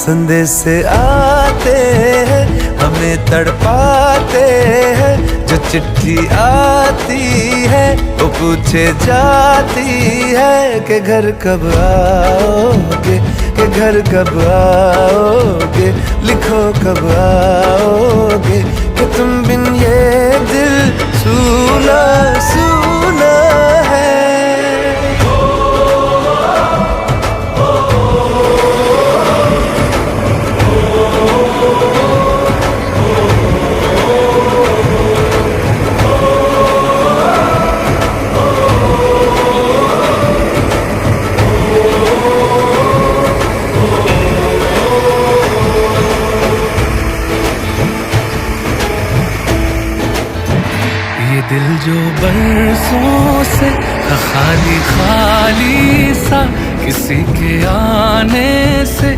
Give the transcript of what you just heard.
संदेश आते हैं हमें तड़पाते हैं, जो चिट्ठी आती है वो पूछे जाती है कि घर कब आओगे, कि घर कब आओगे, लिखो कब आओगे, कि तुम बिन ये दिल सूना सूना है। ये दिल जो बरसों से खाली खाली सा, किसी के आने से